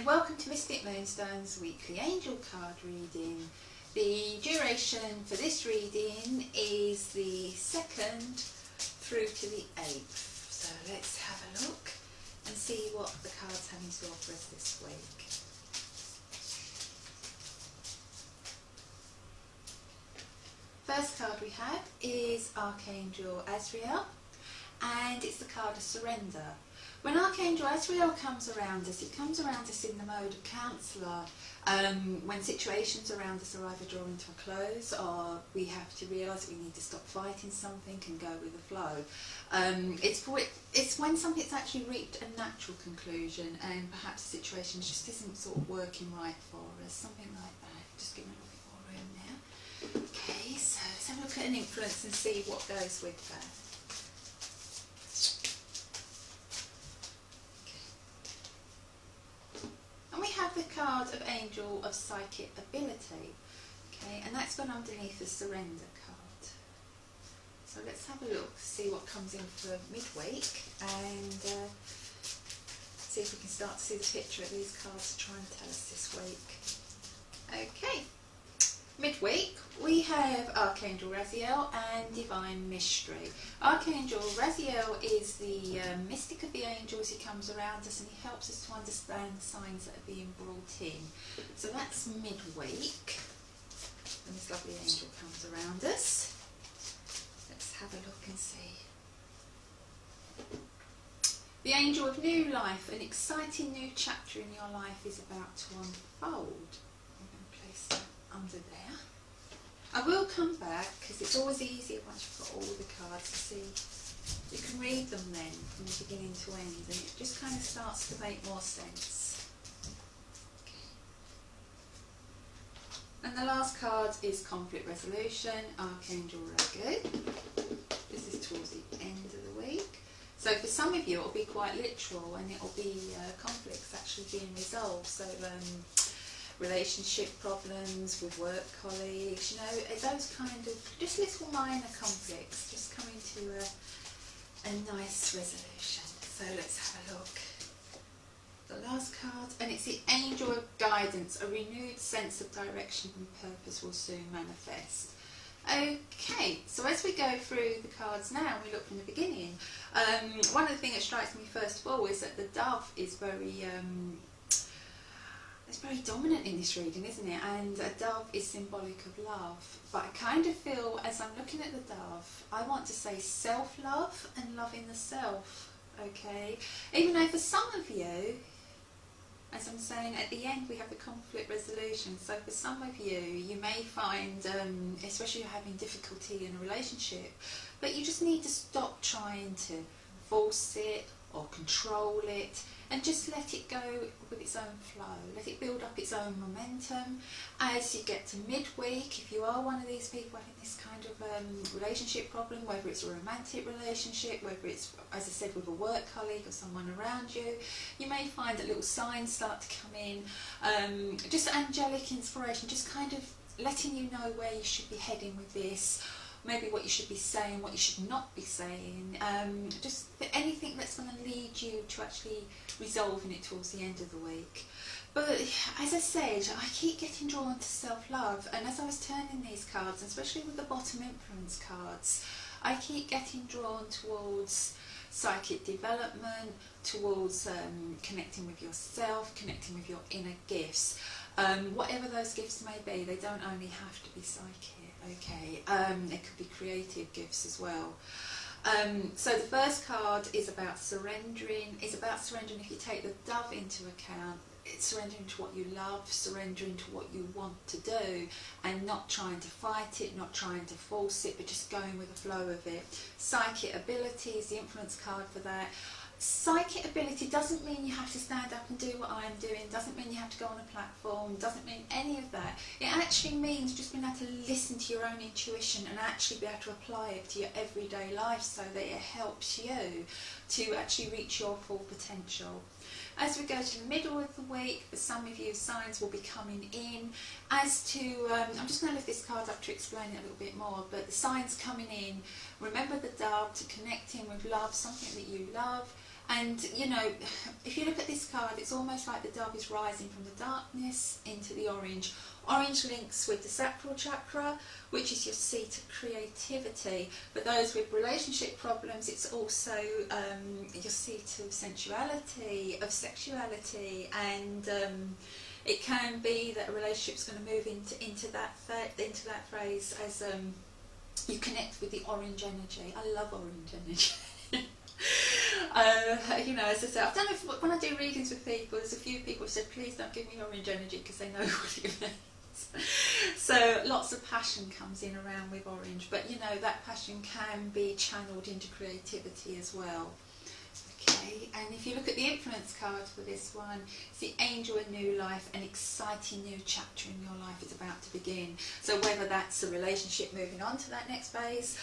and welcome to Mystic Moonstone's weekly angel card reading. The duration for this reading is the 2nd through to the 8th. So let's have a look and see what the cards have in store for us this week. First card we have is Archangel Azrael, and it's the card of surrender. When Archangel Azrael comes around us, it comes around us in the mode of counsellor. When situations around us are either drawing to a close, or we have to realise that we need to stop fighting something and go with the flow. It's when something's actually reached a natural conclusion and perhaps the situation just isn't sort of working right for us, something like that. Just give me a little bit more room now. Okay, so let's have a look at an influence and see what goes with that. We have the card of Angel of Psychic Ability, okay, and that's gone underneath the Surrender card. So let's have a look, see what comes in for midweek, and see if we can start to see the picture of these cards to try and tell us this week. Okay, midweek we have Archangel Raziel and Divine Mystery. Archangel Raziel is the mystic of the angels. He comes around us and he helps us to understand the signs that are being brought in. So that's midweek, and this lovely angel comes around us. Let's have a look and see. The angel of new life, an exciting new chapter in your life is about to unfold. I'm going to place that under there. I will come back because it's always easier once you've got all the cards to see. You can read them then from the beginning to end, and it just kind of starts to make more sense. Okay. And the last card is Conflict Resolution, Archangel Ragu. This is towards the end of the week. So for some of you it will be quite literal, and it will be conflicts actually being resolved. So relationship problems with work colleagues, you know, those kind of just little minor conflicts just coming to a nice resolution. So let's have a look. The last card, and it's the Angel of Guidance. A renewed sense of direction and purpose will soon manifest. Okay, so as we go through the cards now, we look from the beginning. One of the things that strikes me first of all is that the dove is very it's very dominant in this reading, isn't it? And a dove is symbolic of love. But I kind of feel, as I'm looking at the dove, I want to say self-love and loving the self, okay? Even though for some of you, as I'm saying, at the end we have the conflict resolution. So for some of you, you may find, especially if you're having difficulty in a relationship, but you just need to stop trying to force it or control it, and just let it go with its own flow. Let it build up its own momentum. As you get to midweek, if you are one of these people having this kind of relationship problem, whether it's a romantic relationship, whether it's, as I said, with a work colleague or someone around you, you may find that little signs start to come in. Just angelic inspiration, just kind of letting you know where you should be heading with this. Maybe what you should be saying, what you should not be saying, just anything that's going to lead you to actually resolving it towards the end of the week. But as I said, I keep getting drawn to self-love, and as I was turning these cards, especially with the bottom influence cards, I keep getting drawn towards psychic development, towards connecting with yourself, connecting with your inner gifts. Whatever those gifts may be, they don't only have to be psychic. Okay, it could be creative gifts as well. So the first card is about surrendering. It's about surrendering, if you take the dove into account, it's surrendering to what you love, surrendering to what you want to do, and not trying to fight it, not trying to force it, but just going with the flow of it. Psychic ability is the influence card for that. Psychic ability doesn't mean you have to stand up and do what I'm doing, doesn't mean you have to go on a platform, doesn't mean any of that. It actually means just being able to listen to your own intuition and actually be able to apply it to your everyday life so that it helps you to actually reach your full potential. As we go to the middle of the week, for some of you, signs will be coming in. As to, I'm just going to lift this card up to explain it a little bit more, but the signs coming in, remember the dove, to connect in with love, something that you love, And you know, if you look at this card, it's almost like the dove is rising from the darkness into the orange. Orange links with the sacral chakra, which is your seat of creativity. For those with relationship problems, it's also your seat of sensuality, of sexuality, and it can be that a relationship's going to move into that phase as you connect with the orange energy. I love orange energy. You know, as I said, I don't know if, when I do readings with people, there's a few people who said, please don't give me orange energy, because they know what it means. So lots of passion comes in around with orange, but you know, that passion can be channeled into creativity as well. Okay, and if you look at the influence card for this one, it's the angel of new life, an exciting new chapter in your life is about to begin. So whether that's a relationship moving on to that next phase,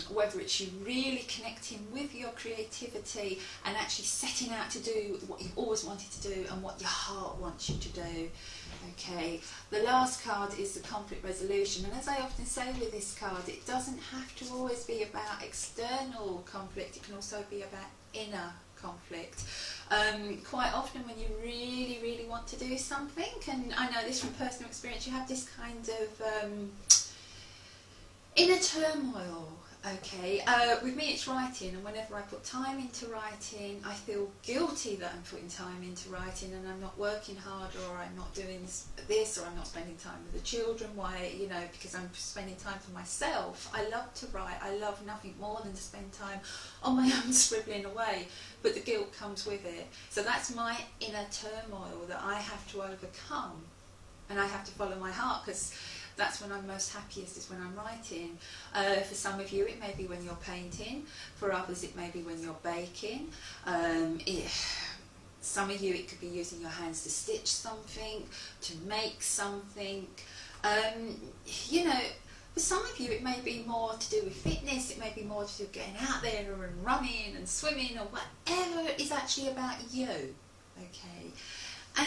whether it's you really connecting with your creativity and actually setting out to do what you've always wanted to do and what your heart wants you to do. Okay, the last card is the conflict resolution, and as I often say with this card, it doesn't have to always be about external conflict, it can also be about inner conflict. Quite often when you really want to do something, and I know this from personal experience, you have this kind of inner turmoil. Okay, with me it's writing, and whenever I put time into writing, I feel guilty that I'm putting time into writing and I'm not working harder, or I'm not doing this, or I'm not spending time with the children. Why? You know, because I'm spending time for myself. I love to write. I love nothing more than to spend time on my own scribbling away, but the guilt comes with it. So that's my inner turmoil that I have to overcome, and I have to follow my heart, because that's when I'm most happiest, is when I'm writing. For some of you it may be when you're painting, for others it may be when you're baking. Some of you it could be using your hands to stitch something, to make something. You know, for some of you it may be more to do with fitness, it may be more to do with getting out there and running and swimming, or whatever is actually about you. Okay.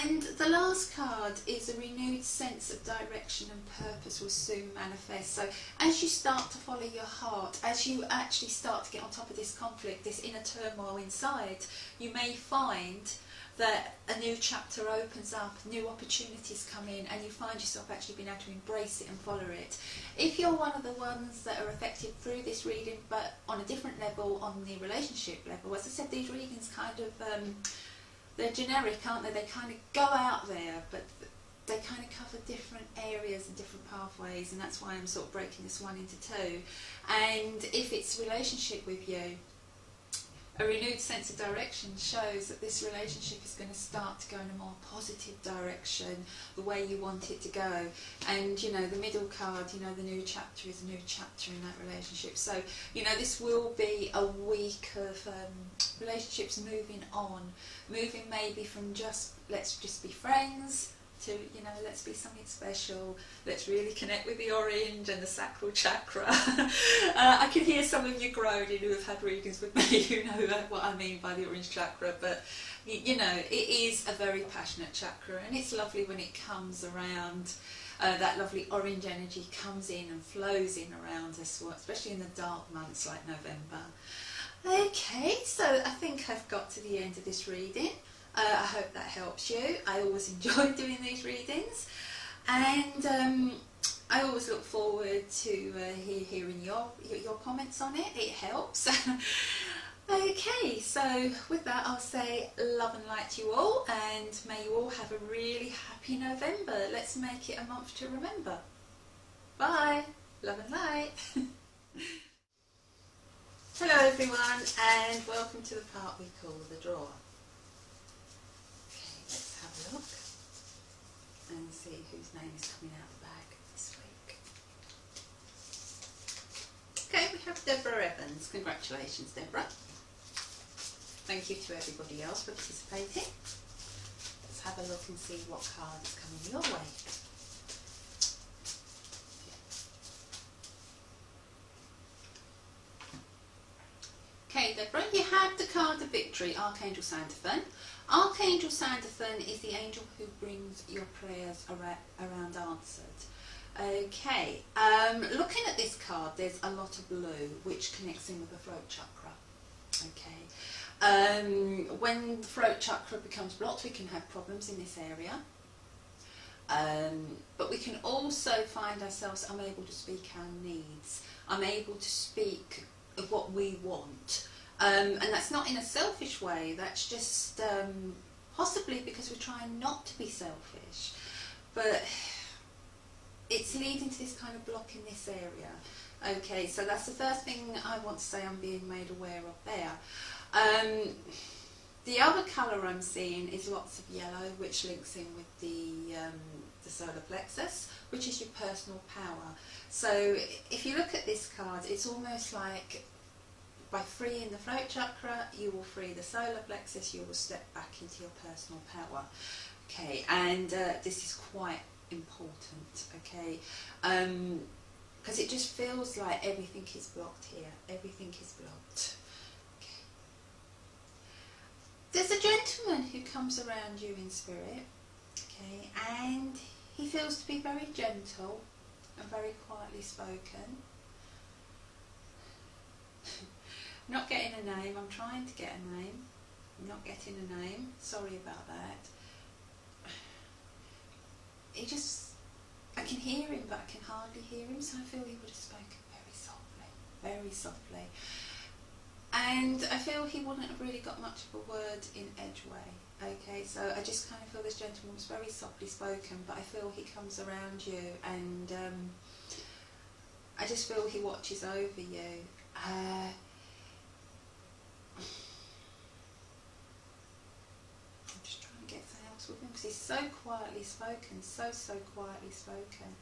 And the last card is a renewed sense of direction and purpose will soon manifest. So as you start to follow your heart, as you actually start to get on top of this conflict, this inner turmoil inside, you may find that a new chapter opens up, new opportunities come in, and you find yourself actually being able to embrace it and follow it. If you're one of the ones that are affected through this reading, but on a different level, on the relationship level, as I said, these readings kind of they're generic, aren't they? They kind of go out there, but they kind of cover different areas and different pathways, and that's why I'm sort of breaking this one into two. And if it's relationship with you, a renewed sense of direction shows that this relationship is going to start to go in a more positive direction, the way you want it to go. And you know, the middle card, you know, the new chapter is a new chapter in that relationship. So you know, this will be a week of relationships moving on, moving maybe from just let's just be friends to, you know, let's be something special, let's really connect with the orange and the sacral chakra. I can hear some of you groaning who have had readings with me who know what I mean by the orange chakra, but you know, it is a very passionate chakra, and it's lovely when it comes around. That lovely orange energy comes in and flows in around us, especially in the dark months like November. Okay, so I think I've got to the end of this reading. I hope that helps you. I always enjoy doing these readings, and I always look forward to hearing your comments on it. It helps. Okay, so with that I'll say love and light to you all, and may you all have a really happy November. Let's make it a month to remember. Bye. Love and light. Hello everyone, and welcome to the part we call the drawer. Okay, let's have a look and see whose name is coming out of the bag this week. Okay, we have Deborah Evans. Congratulations, Deborah. Thank you to everybody else for participating. Let's have a look and see what card is coming your way. Okay, Deborah, you have the card of victory, Archangel Sandalphon. Archangel Sandalphon is the angel who brings your prayers around answered. Okay, looking at this card, there's a lot of blue, which connects in with the throat chakra. Okay. When the throat chakra becomes blocked, we can have problems in this area. But we can also find ourselves unable to speak our needs, unable to speak of what we want. And that's not in a selfish way, that's just possibly because we're trying not to be selfish. But it's leading to this kind of block in this area. Okay, so that's the first thing I want to say I'm being made aware of there. The other colour I'm seeing is lots of yellow, which links in with the solar plexus, which is your personal power. So if you look at this card, it's almost like by freeing the throat chakra, you will free the solar plexus, you will step back into your personal power. Okay, and this is quite important, okay, because it just feels like everything is blocked here, everything is blocked. Okay. There's a gentleman who comes around you in spirit, okay, and he feels to be very gentle and very quietly spoken. Not getting a name, I'm trying to get a name, I'm not getting a name, sorry about that. He just, I can hear him but I can hardly hear him, so I feel he would have spoken very softly. And I feel he wouldn't have really got much of a word in Edgeway. Okay, so I just kind of feel this gentleman was very softly spoken, but I feel he comes around you and I just feel he watches over you. I'm just trying to get something else with him because he's so quietly spoken, so quietly spoken.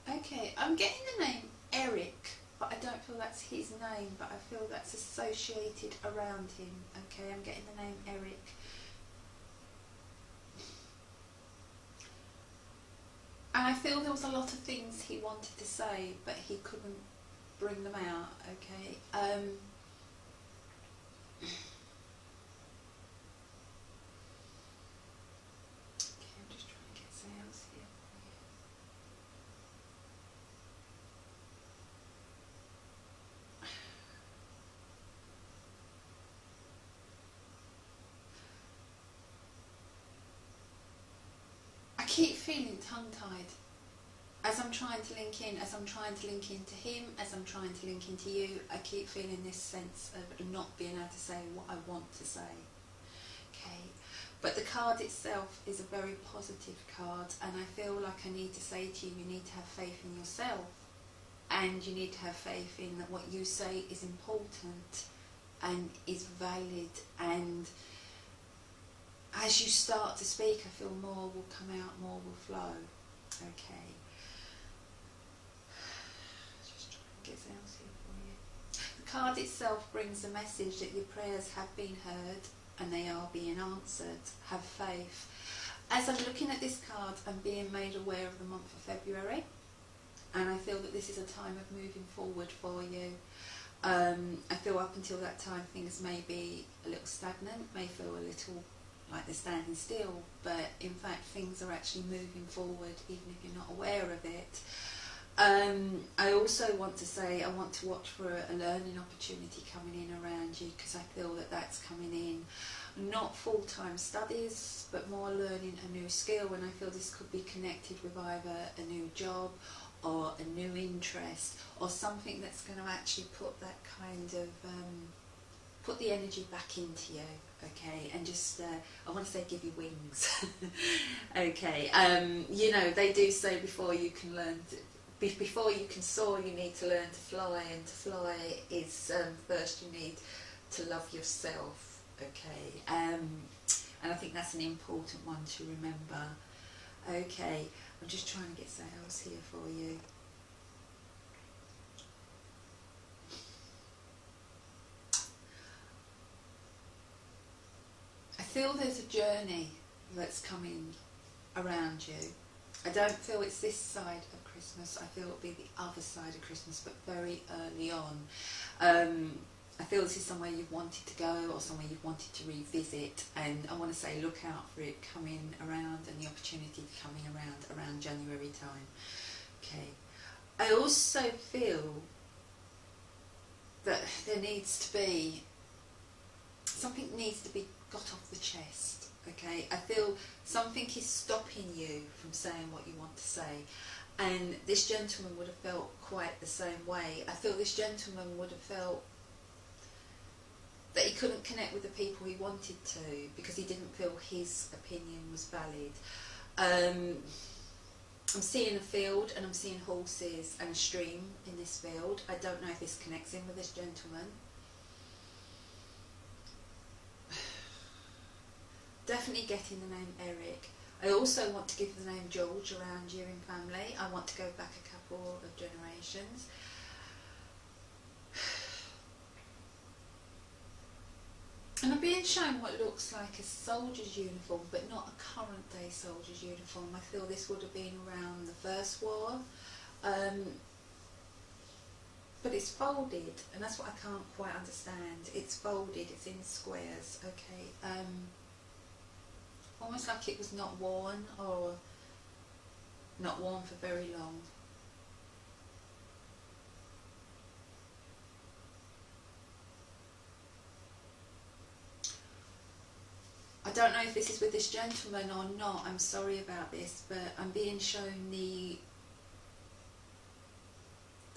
Okay, I'm getting the name Eric, but I don't feel that's his name, but I feel that's associated around him. Okay, I'm getting the name Eric. And I feel there was a lot of things he wanted to say, but he couldn't bring them out, okay. Okay, I'm just trying to get something else here. I keep feeling tongue-tied as I'm trying to link in, as I'm trying to link into him, as I'm trying to link into you. I keep feeling this sense of not being able to say what I want to say. Okay, but the card itself is a very positive card, and I feel like I need to say to you, you need to have faith in yourself, and you need to have faith in that what you say is important and is valid, and as you start to speak, I feel more will come out, more will flow. Okay. Just try and get something else here for you. The card itself brings a message that your prayers have been heard and they are being answered. Have faith. As I'm looking at this card, I'm being made aware of the month of February, and I feel that this is a time of moving forward for you. I feel up until that time things may be a little stagnant, may feel a little like they're standing still, but in fact things are actually moving forward even if you're not aware of it. I also want to say I want to watch for a learning opportunity coming in around you, because I feel that that's coming in, not full-time studies but more learning a new skill, and I feel this could be connected with either a new job or a new interest or something that's going to actually put that kind of put the energy back into you, okay, and just, I want to say give you wings, okay, you know, they do say before you can learn, before you can soar you need to learn to fly, and to fly is, first you need to love yourself, okay, and I think that's an important one to remember, okay, I'm just trying to get something else here for you. I feel there's a journey that's coming around you. I don't feel it's this side of Christmas, I feel it'll be the other side of Christmas, but very early on. I feel this is somewhere you've wanted to go or somewhere you've wanted to revisit, and I want to say look out for it coming around and the opportunity coming around January time. Okay. I also feel that there needs to be, something needs to be got off the chest, okay? I feel something is stopping you from saying what you want to say. And this gentleman would have felt quite the same way. I feel this gentleman would have felt that he couldn't connect with the people he wanted to because he didn't feel his opinion was valid. I'm seeing a field and I'm seeing horses and a stream in this field. I don't know if this connects in with this gentleman. Definitely getting the name Eric. I also want to give the name George around you in family. I want to go back a couple of generations. And I'm being shown what looks like a soldier's uniform, but not a current day soldier's uniform. I feel this would have been around the First War. But it's folded, and that's what I can't quite understand. It's folded, it's in squares, okay. Almost like it was not worn, or not worn for very long. I don't know if this is with this gentleman or not, I'm sorry about this, but I'm being shown the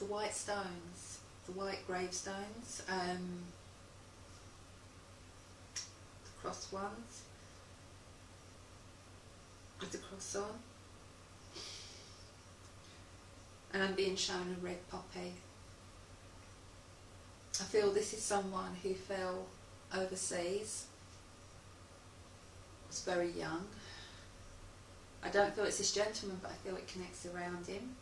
white stones, the white gravestones, the cross ones, with the cross on, and I'm being shown a red poppy. I feel this is someone who fell overseas, was very young. I don't feel it's this gentleman, but I feel it connects around him.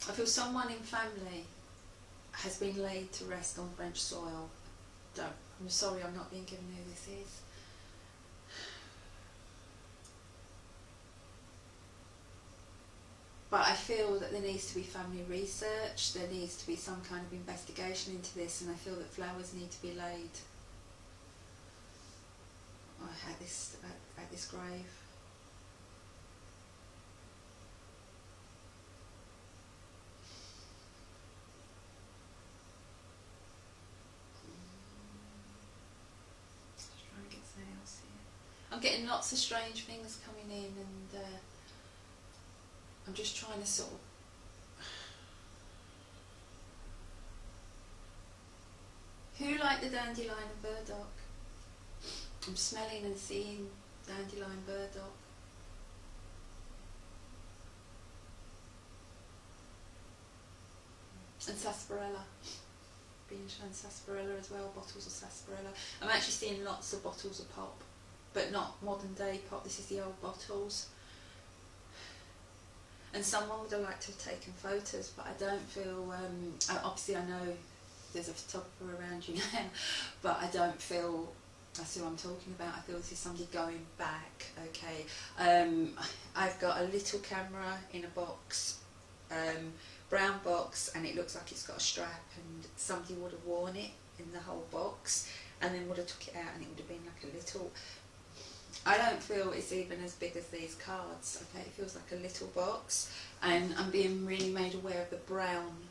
I feel someone in family has been laid to rest on French soil. I'm sorry, I'm not being given who this is. But I feel that there needs to be family research, there needs to be some kind of investigation into this, and I feel that flowers need to be laid at this grave. Just trying to get something else here. I'm getting lots of strange things coming in, and I'm just trying to sort of who liked the dandelion and burdock? I'm smelling and seeing dandelion burdock. And sarsaparilla. Being shown sarsaparilla as well, bottles of sarsaparilla. I'm actually seeing lots of bottles of pop, but not modern day pop, this is the old bottles. And someone would have liked to have taken photos, but I don't feel, obviously I know there's a photographer around you now, but I don't feel, that's who I'm talking about, I feel this is somebody going back, okay. I've got a little camera in a box, brown box, and it looks like it's got a strap, and somebody would have worn it in the whole box, and then would have took it out, and it would have been like a little, I don't feel it's even as big as these cards, okay, it feels like a little box, and I'm being really made aware of the brown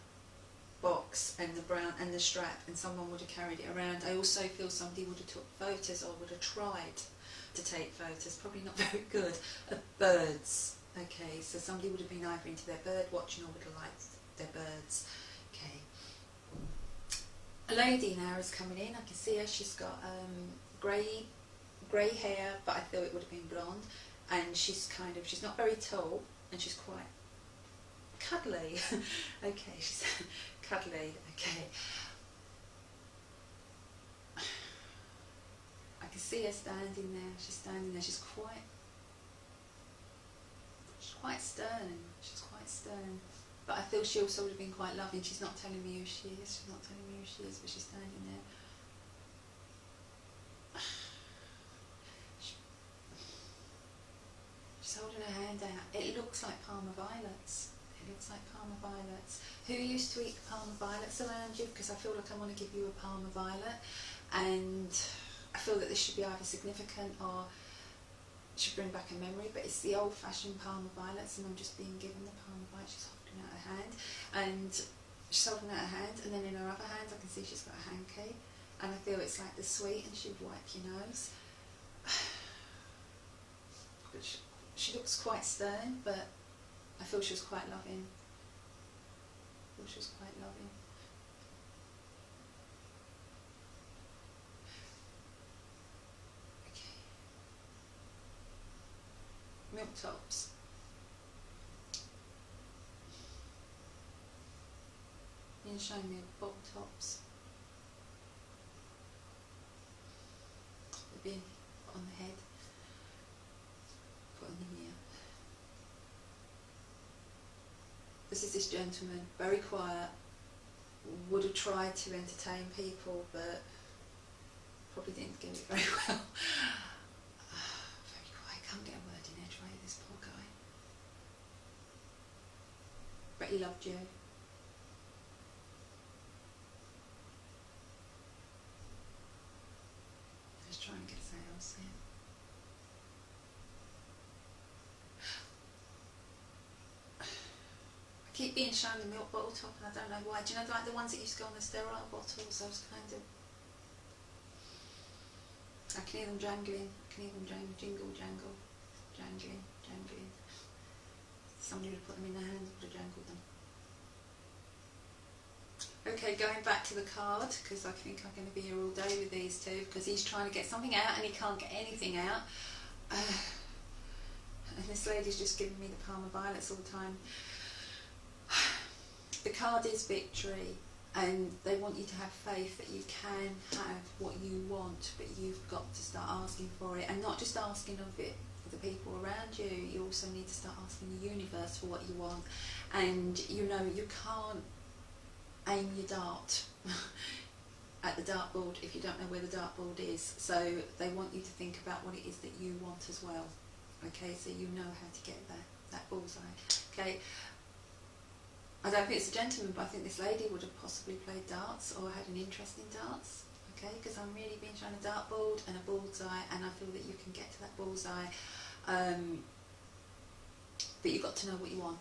box and the brown and the strap, and someone would have carried it around. I also feel somebody would have took photos, or would have tried to take photos, probably not very good, of birds, okay, so somebody would have been either into their bird watching or would have liked their birds, okay. A lady now is coming in, I can see her, she's got grey hair, but I feel it would have been blonde, and she's not very tall, and she's quite cuddly. Okay, she's cuddly, okay. I can see her standing there, she's quite stern, but I feel she also would have been quite loving. She's not telling me who she is, but she's standing there. She's holding her hand out. It looks like Parma violets. Who used to eat Parma violets around you? Because I feel like I want to give you a Parma violet, and I feel that this should be either significant or should bring back a memory, but it's the old-fashioned Palmer violets, and I'm just being given the Palmer violet. She's holding out her hand, and she's holding out her hand, and then in her other hand I can see she's got a hanky, and I feel it's like the sweet, and she would wipe your nose. But she looks quite stern, but I feel she was quite loving. I feel she was quite loving. Milk tops. You can show me bottle tops. They've been put on the head, put on the ear. This is this gentleman, very quiet, would have tried to entertain people, but probably didn't get it very well. Very quiet, can't get a word in edgeway, this poor guy. But he loved you. Just try and get sales here. I keep being shown the milk bottle top, and I don't know why. Do you know, like the ones that used to go on the sterile bottles, those kind of... I can hear them jangling, I can hear them jingle, jangle, jangling, jangling. Somebody would have put them in their hands, would have jangled them. Okay, going back to the card, because I think I'm going to be here all day with these two, because he's trying to get something out and he can't get anything out. And this lady's just giving me the Palmer violets all the time. The card is victory, and they want you to have faith that you can have what you want, but you've got to start asking for it, and not just asking of it for the people around you. You also need to start asking the universe for what you want. And you know, you can't aim your dart at the dartboard if you don't know where the dartboard is. So they want you to think about what it is that you want as well. Okay, so you know how to get that bullseye. Okay. I don't think it's a gentleman, but I think this lady would have possibly played darts or had an interest in darts, okay, because I'm really being shown a dartboard and a bullseye, and I feel that you can get to that bullseye, but you've got to know what you want.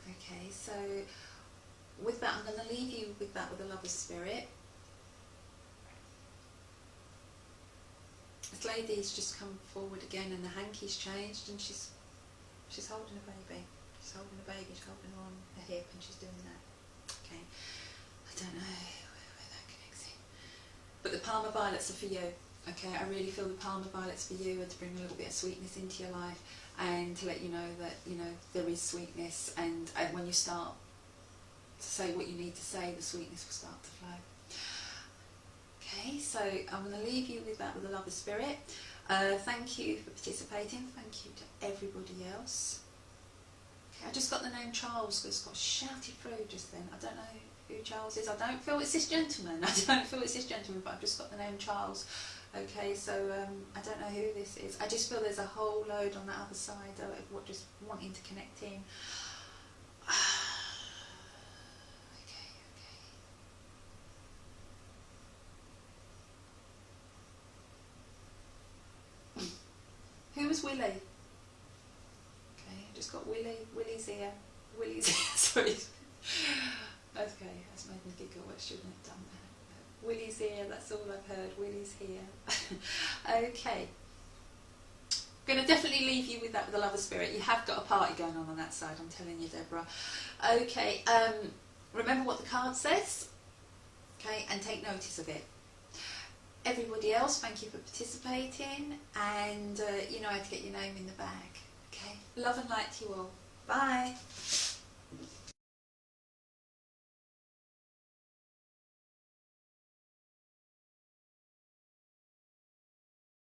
Okay, so with that, I'm going to leave you with that, with the lover's spirit. This lady's just come forward again, and the hanky's changed, and she's holding a baby. She's holding a baby, she's holding her on her hip, and she's doing that. Okay, I don't know where that connects in. But the Palmer violets are for you. Okay, I really feel the Palmer violets for you are to bring a little bit of sweetness into your life, and to let you know that, you know, there is sweetness, and when you start to say what you need to say, the sweetness will start to flow. Okay, so I'm going to leave you with that, with the lover's spirit. Thank you for participating. Thank you to everybody else. I just got the name Charles, because got shouted through just then. I don't know who Charles is. I don't feel it's this gentleman. I don't feel it's this gentleman, but I've just got the name Charles. Okay, so I don't know who this is. I just feel there's a whole load on that other side of what just wanting to connect in. Okay. Who was Willie? Just got Willie's ear, sorry. Okay, that's made me giggle, I shouldn't have done that. Willie's ear, that's all I've heard, Willie's here. Okay. I'm going to definitely leave you with that, with the lover's spirit. You have got a party going on that side, I'm telling you, Deborah. Okay, remember what the card says, okay, and take notice of it. Everybody else, thank you for participating, and you know how to get your name in the bag. Okay, love and light to you all. Bye.